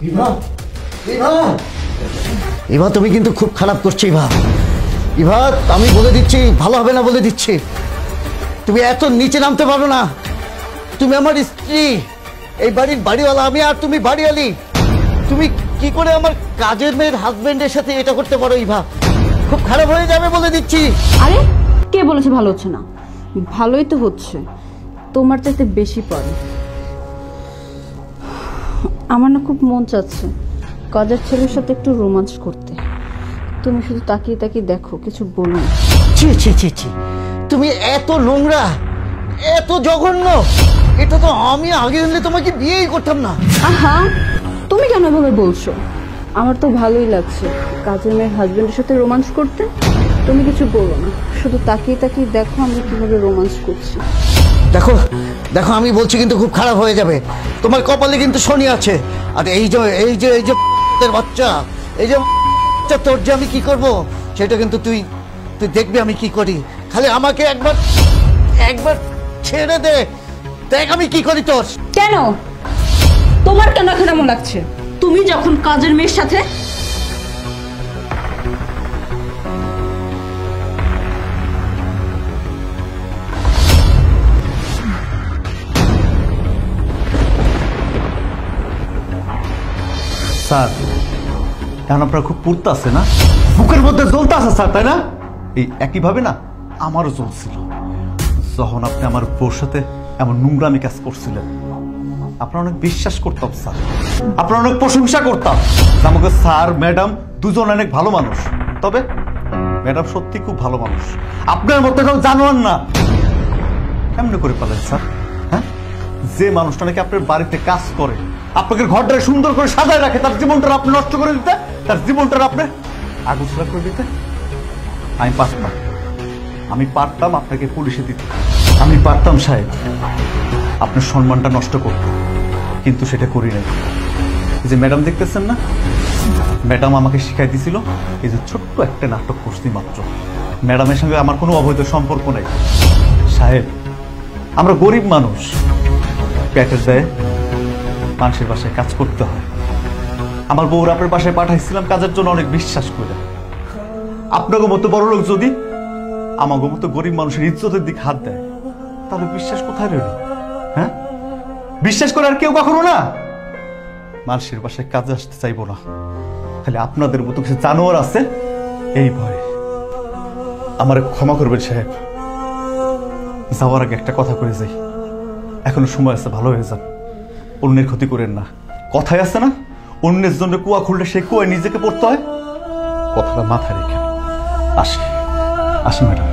ইভা, ইভা, ইভা তুমি কিন্তু খুব খারাপ করছো ইভা। ইভা আমি বলে দিচ্ছি, ভালো হবে না বলে দিচ্ছি। তুমি এত নিচে নামতে পারো না। তুমি আমার স্ত্রী, এই বাড়ির বাড়িওয়ালা আমি, আর তুমি বাড়িওয়ালি। তুমি কি করে আমার কাজের মেয়ের হাজবেন্ডের সাথে এটা করতে পারো ইভা? খুব খারাপ হয়ে যাবে বলে দিচ্ছি। আরে কে বলেছে ভালো হচ্ছে না? ভালোই তো হচ্ছে, তোমার চাইতে বেশি পড়ে। আমার না খুব মন চাচ্ছে কাজের ছেলের সাথে একটু রোমান্স করতে। তুমি শুধু তাকিয়ে তাকিয়ে দেখো, কিছু বলো না। ছি ছি ছি ছি, তুমি এত নোংরা, এত জঘন্য। এটা তো আমি আগে জানলে তোমাকে বিয়েই করতাম না। আহা, তুমি কেন এভাবে বলছো? আমার তো ভালোই লাগছে কাজের মেয়ের হাজবেন্ডের সাথে রোমান্স করতে। তুমি কিছু বলো না, শুধু তাকিয়ে তাকিয়ে দেখো আমরা কিভাবে রোমান্স করছি। দেখো দেখো, আমি বলছি কিন্তু খুব খারাপ হয়ে যাবে। তোমার কপালে কিন্তু শনি আছে। আর এই যে এই যে এই যে বাচ্চা, এই যে তোর যে আমি কি করব সেটা কিন্তু তুই তুই দেখবি আমি কি করি। খালি আমাকে একবার একবার ছেড়ে দে, দেখ আমি কি করি তোর। কেন তোমার কেন এখন এমন লাগছে? তুমি যখন কাজের মেয়ের সাথে স্যার, এখন আপনার খুব পুড়তে আছে না, বুকের মধ্যে জ্বলতে আছে স্যার, তাই না? এই একইভাবে না আমারও জ্বলছিল যখন আপনি আমার বউর সাথে এমন নোংরামি কাজ করছিলেন। আপনার অনেক বিশ্বাস করতাম স্যার, আপনার অনেক প্রশংসা করতাম। আমাকে স্যার ম্যাডাম দুজন অনেক ভালো মানুষ, তবে ম্যাডাম সত্যি খুব ভালো মানুষ। আপনার মতো কেউ জানোয়ার না। কেমনে করে পালেন স্যার? হ্যাঁ, যে মানুষটা নাকি আপনার বাড়িতে কাজ করে, আপনাকে ঘরটা সুন্দর করে সাজায় রাখে, তার জীবনটা আপনি নষ্ট করে দিতে, তার জীবনটা আপনি আগুছলা করে দিতে। আমি পারতাম আপনাকে পুলিশে দিতে, আমি পারতাম সাহেব আপনার সম্মানটা নষ্ট করতে, কিন্তু সেটা করি নাই। এই যে ম্যাডাম দেখতেছেন না, ম্যাডাম আমাকে শিখাই দিছিল এই যে ছোট্ট একটা নাটক করছি মাত্র। ম্যাডামের সঙ্গে আমার কোনো অবৈধ সম্পর্ক নেই সাহেব। আমরা গরিব মানুষ, পেটের দায়ে মানুষের বাসায় কাজ করতে হয়। আমার বউর আপনার বাসায় পাঠাইছিলাম কাজের জন্য অনেক বিশ্বাস করে। আপনাকে মতো বড় লোক যদি আমাকে মতো গরিব মানুষের ইজ্জতের দিকে হাত দেয়, তাহলে বিশ্বাস কোথায় রইল? হ্যাঁ, বিশ্বাস করে আর কেউ কখনো না মানুষের বাসায় কাজে আসতে চাইবো না। খালি আপনাদের মতো কিছু জানোয়ার আছে এই ভয়ে। আমার ক্ষমা করবেন সাহেব, যাওয়ার আগে একটা কথা কয়ে যাই, এখনো সময় আছে, ভালো হয়ে যান, অন্যের ক্ষতি করেন না। কথায় আছে না, অন্যের জন্য কুয়া খুললে সেই কুয়ায় নিজেকে পড়তে হয়। কথাটা মাথায় রেখে আসি আসি ম্যাডাম।